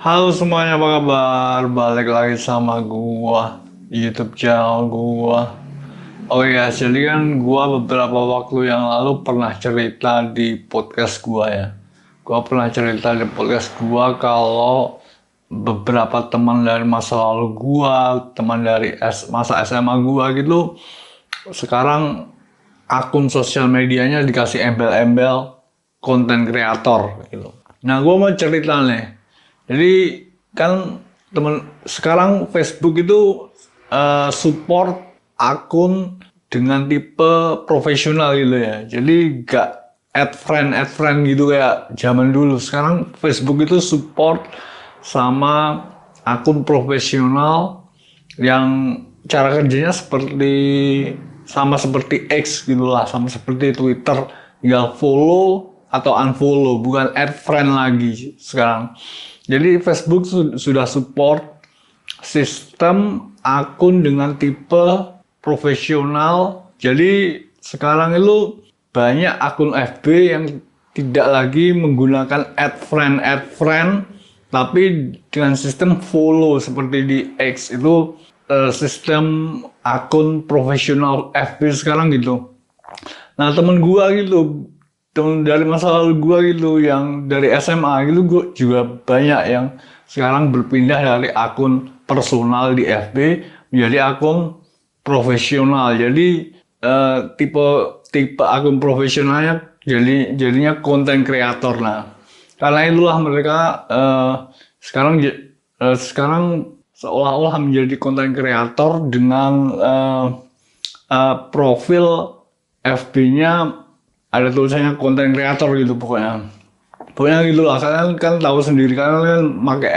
Halo semuanya, apa kabar? Balik lagi sama gua di YouTube channel gua. Oke guys, jadi kan gua beberapa waktu yang lalu pernah cerita di podcast gua ya. Gua pernah cerita di podcast gua kalau beberapa teman dari masa lalu gua, teman dari masa SMA gua gitu, sekarang akun sosial medianya dikasih embel-embel konten kreator gitu. Nah, gua mau cerita nih. Jadi kan teman sekarang Facebook itu support akun dengan tipe profesional gitu ya. Jadi gak add friend gitu kayak zaman dulu. Sekarang Facebook itu support sama akun profesional yang cara kerjanya sama seperti X gitulah, sama seperti Twitter, tinggal follow atau unfollow, bukan add friend lagi sekarang. Jadi Facebook sudah support sistem akun dengan tipe profesional. Jadi sekarang itu banyak akun FB yang tidak lagi menggunakan add friend, tapi dengan sistem follow seperti di X itu sistem akun profesional FB sekarang gitu. Nah, temen gua gitu, temen dari masa lalu gua gitu, yang dari SMA gitu, gua juga banyak yang sekarang berpindah dari akun personal di FB menjadi akun profesional. Jadi tipe tipe akun profesionalnya jadinya konten kreator. Nah, karena itulah mereka sekarang seolah-olah menjadi konten kreator dengan profil FB-nya ada tulisannya konten kreator gitu pokoknya. Pokoknya gitulah, kalian kan tahu sendiri, kalian kan pakai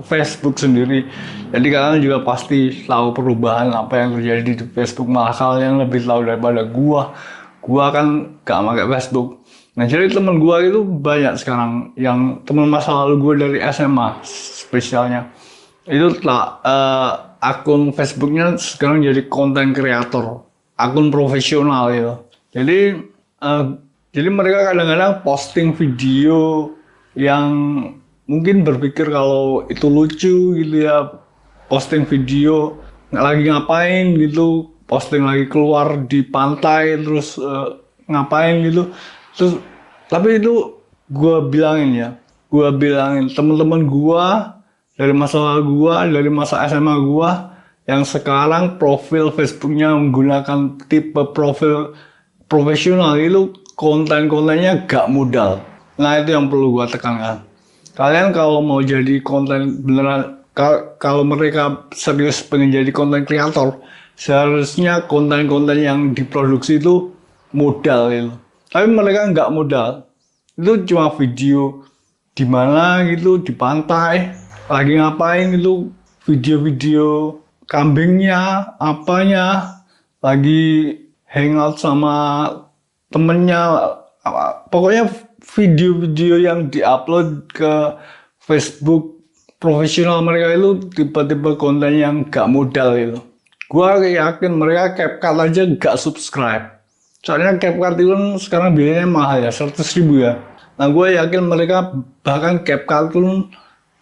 Facebook sendiri. Jadi kalian juga pasti tahu perubahan apa yang terjadi di Facebook. Malah kalian lebih tahu daripada gua. Gua kan gak pakai Facebook. Nah, jadi temen gua itu banyak sekarang yang temen masa lalu gua dari SMA spesialnya. Itu akun Facebooknya sekarang jadi konten kreator, akun profesional gitu. Jadi jadi mereka kadang-kadang posting video yang mungkin berpikir kalau itu lucu gitu ya, posting video lagi ngapain gitu, posting lagi keluar di pantai terus ngapain gitu, terus tapi itu gue bilangin teman-teman gue dari masa lalu gue, dari masa SMA gue yang sekarang profil Facebooknya menggunakan tipe profil profesional itu konten-kontennya gak modal. Nah, itu yang perlu gua tekankan. Kalian kalau mau jadi konten beneran, kalau mereka serius pengen jadi konten kreator, seharusnya konten-konten yang diproduksi itu modal gitu. Tapi mereka nggak modal. Itu cuma video di mana gitu, di pantai, lagi ngapain gitu, video-video kambingnya, apanya, lagi hangout sama temennya, pokoknya video-video yang diupload ke Facebook profesional mereka itu tipe-tipe konten yang gak modal itu. Gua yakin mereka CapCut aja gak subscribe. Soalnya CapCut itu kan sekarang biayanya mahal ya, 100.000 ya. Nah, gue yakin mereka bahkan CapCut itu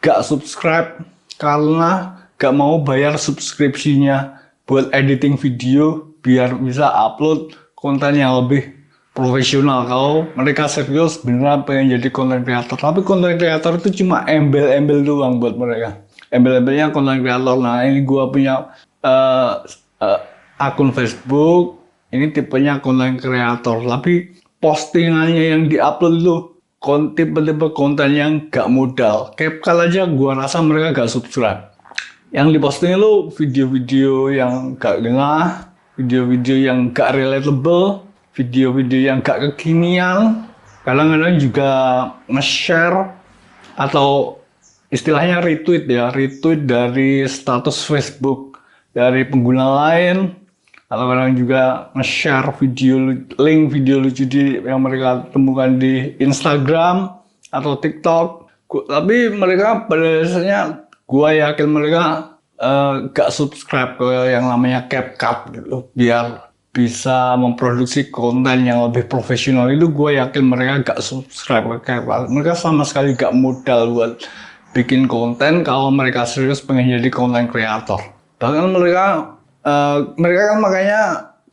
gak subscribe karena gak mau bayar subskripsinya buat editing video biar bisa upload konten yang lebih profesional. Kalau mereka serius beneran pengen jadi konten kreator, tapi konten kreator itu cuma embel-embel doang buat mereka. Embel-embelnya konten kreator. Nah, ini gua punya akun Facebook, ini tipenya konten kreator, tapi postingannya yang diupload itu tipe-tipe konten yang gak modal. CapCut aja gua rasa mereka gak subscribe. Yang diposting itu video-video yang gak ngena, video-video yang gak relatable, video-video yang gak kekinian, kadang-kadang juga nge-share atau istilahnya retweet ya, retweet dari status Facebook dari pengguna lain, atau kadang juga nge-share link video lucu yang mereka temukan di Instagram atau TikTok. Tapi mereka pada dasarnya, gue yakin mereka gak subscribe ke yang namanya CapCut gitu, biar bisa memproduksi konten yang lebih profesional. Itu gue yakin mereka gak subscribe ke CapCut. Mereka sama sekali gak modal buat bikin konten kalau mereka serius pengen jadi content creator. Bahkan mereka kan makanya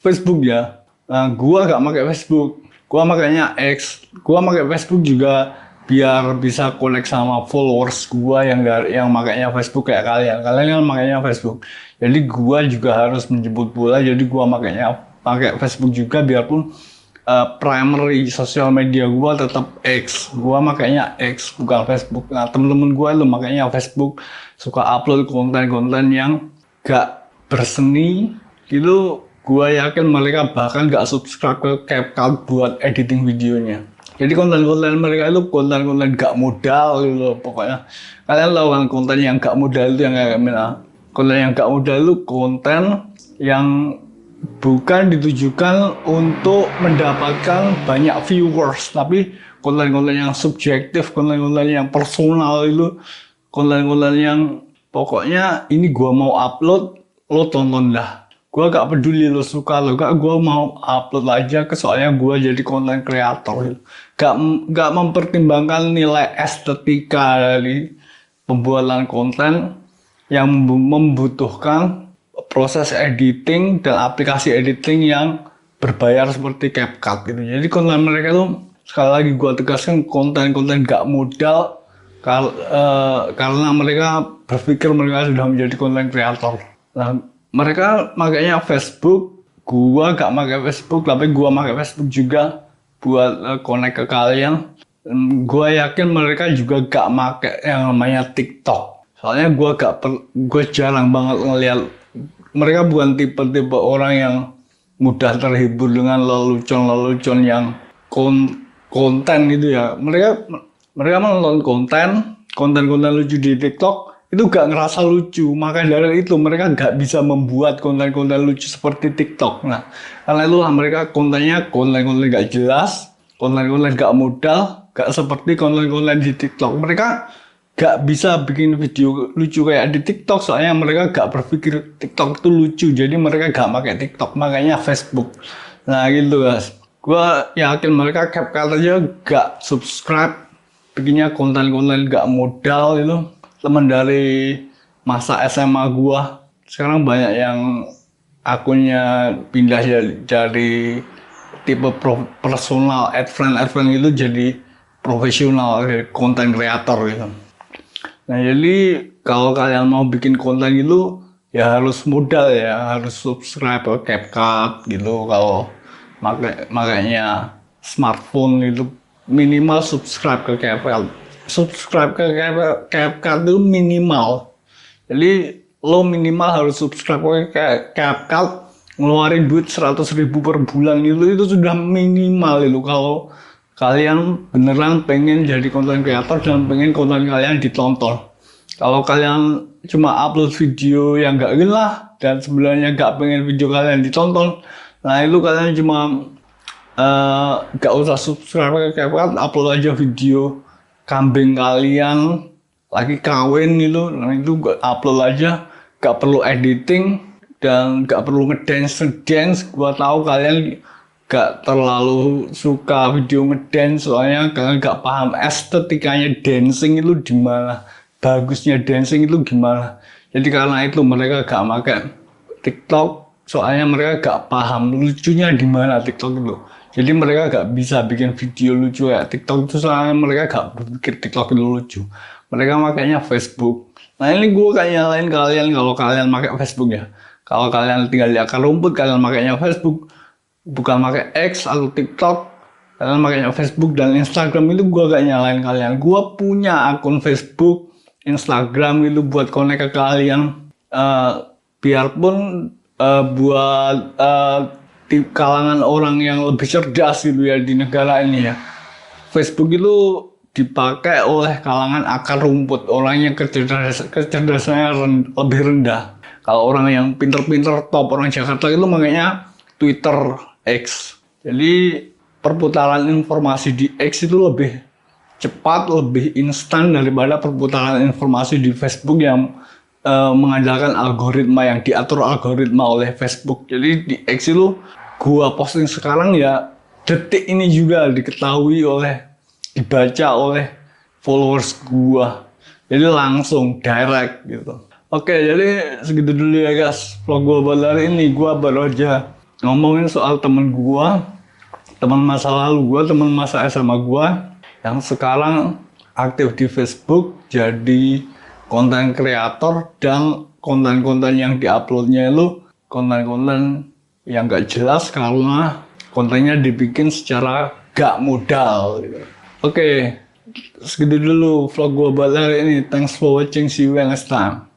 Facebook ya. Nah, gua gak pakai Facebook, gua makanya X. Gua pakai Facebook juga biar bisa connect sama followers gua yang makanya Facebook kayak kalian. Kalian kan makanya Facebook. Jadi gua juga harus menjemput bola. Jadi gua makanya pakai Facebook juga biarpun primary sosial media gua tetap X. Gua makanya X bukan Facebook. Nah, temen-temen gua itu makanya Facebook suka upload konten-konten yang gak berseni gitu. Gua yakin mereka bahkan gak subscribe ke CapCut buat editing videonya. Jadi konten-konten mereka itu konten-konten gak modal gitu pokoknya. Kalian tahu kan konten yang gak modal itu yang kayak gimana? Konten yang gak modal itu konten yang bukan ditujukan untuk mendapatkan banyak viewers, tapi konten-konten yang subjektif, konten-konten yang personal itu, konten-konten yang pokoknya ini gua mau upload, lo tonton dah. Gua gak peduli lo suka lo gak, gua mau upload aja soalnya gua jadi konten kreator. Gak mempertimbangkan nilai estetika dari pembuatan konten yang membutuhkan proses editing dan aplikasi editing yang berbayar seperti CapCut gitu. Jadi konten mereka tuh sekali lagi gua tegaskan konten-konten gak modal karena mereka berpikir mereka sudah menjadi konten kreator. Nah, mereka makanya Facebook, gua gak pakai Facebook tapi gua pakai Facebook juga buat connect ke kalian. Gua yakin mereka juga gak pakai yang namanya TikTok. Soalnya gua jarang banget ngeliat. Mereka bukan tipe-tipe orang yang mudah terhibur dengan lelucon yang konten gitu ya. Mereka menonton konten lucu di TikTok itu gak ngerasa lucu. Maka dari itu mereka gak bisa membuat konten-konten lucu seperti TikTok. Nah, karena itulah mereka konten gak jelas, konten gak modal, gak seperti konten di TikTok. Mereka gak bisa bikin video lucu kayak di TikTok soalnya mereka gak berpikir TikTok itu lucu, jadi mereka gak pakai TikTok, makanya Facebook. Nah gitu guys, gue yakin mereka CapCut aja gak subscribe, bikinnya konten gak modal itu. Teman dari masa SMA gue, sekarang banyak yang akunnya pindah dari tipe personal, add friend itu jadi profesional konten creator gitu. Nah jadi kalau kalian mau bikin konten gitu ya harus modal ya, harus subscribe ke CapCut gitu. Kalau makanya smartphone itu minimal subscribe ke CapCut. Subscribe ke CapCut itu minimal. Jadi lo minimal harus subscribe ke CapCut, ngeluarin duit 100.000 per bulan itu sudah minimal itu kalau kalian beneran pengen jadi konten kreator dan pengen konten kalian ditonton. Kalau kalian cuma upload video yang gak gila dan sebenarnya gak pengen video kalian ditonton, nah itu kalian cuma gak usah subscribe ke CapCut, upload aja video kambing kalian lagi kawin gitu, nah itu upload aja, gak perlu editing dan gak perlu ngedance. Gua tahu kalian gak terlalu suka video ngedance soalnya kalian gak paham estetikanya dancing itu gimana, bagusnya dancing itu gimana. Jadi karena itu mereka gak pakai TikTok soalnya mereka gak paham lucunya di mana TikTok itu. Jadi mereka gak bisa bikin video lucu ya TikTok itu soalnya mereka gak berpikir TikTok itu lucu. Mereka makanya Facebook. Nah ini gue kayak nyalain kalian kalau kalian pakai Facebook ya. Kalau kalian tinggal di akar rumput kalian makanya Facebook, bukan pakai X atau TikTok, kalian makanya Facebook dan Instagram itu gue gak nyalain kalian. Gue punya akun Facebook, Instagram itu buat connect ke kalian. Biarpun buat kalangan orang yang lebih cerdas gitu ya di negara ini ya. Facebook itu dipakai oleh kalangan akar rumput, orang yang kecerdasannya lebih rendah. Kalau orang yang pinter-pinter top orang Jakarta itu makanya Twitter X. Jadi perputaran informasi di X itu lebih cepat, lebih instan daripada perputaran informasi di Facebook yang mengandalkan algoritma, yang diatur algoritma oleh Facebook. Jadi di X itu gua posting sekarang ya detik ini juga diketahui dibaca oleh followers gua. Jadi langsung direct gitu. Oke, jadi segitu dulu ya guys vlog gue buat hari ini. Gue baru aja ngomongin soal temen gue, teman masa lalu gue, teman masa SMA gue yang sekarang aktif di Facebook jadi konten kreator, dan konten-konten yang diuploadnya itu konten-konten yang gak jelas karena kontennya dibikin secara gak modal gitu. Oke, segitu dulu vlog gue buat hari ini. Thanks for watching, see you next time.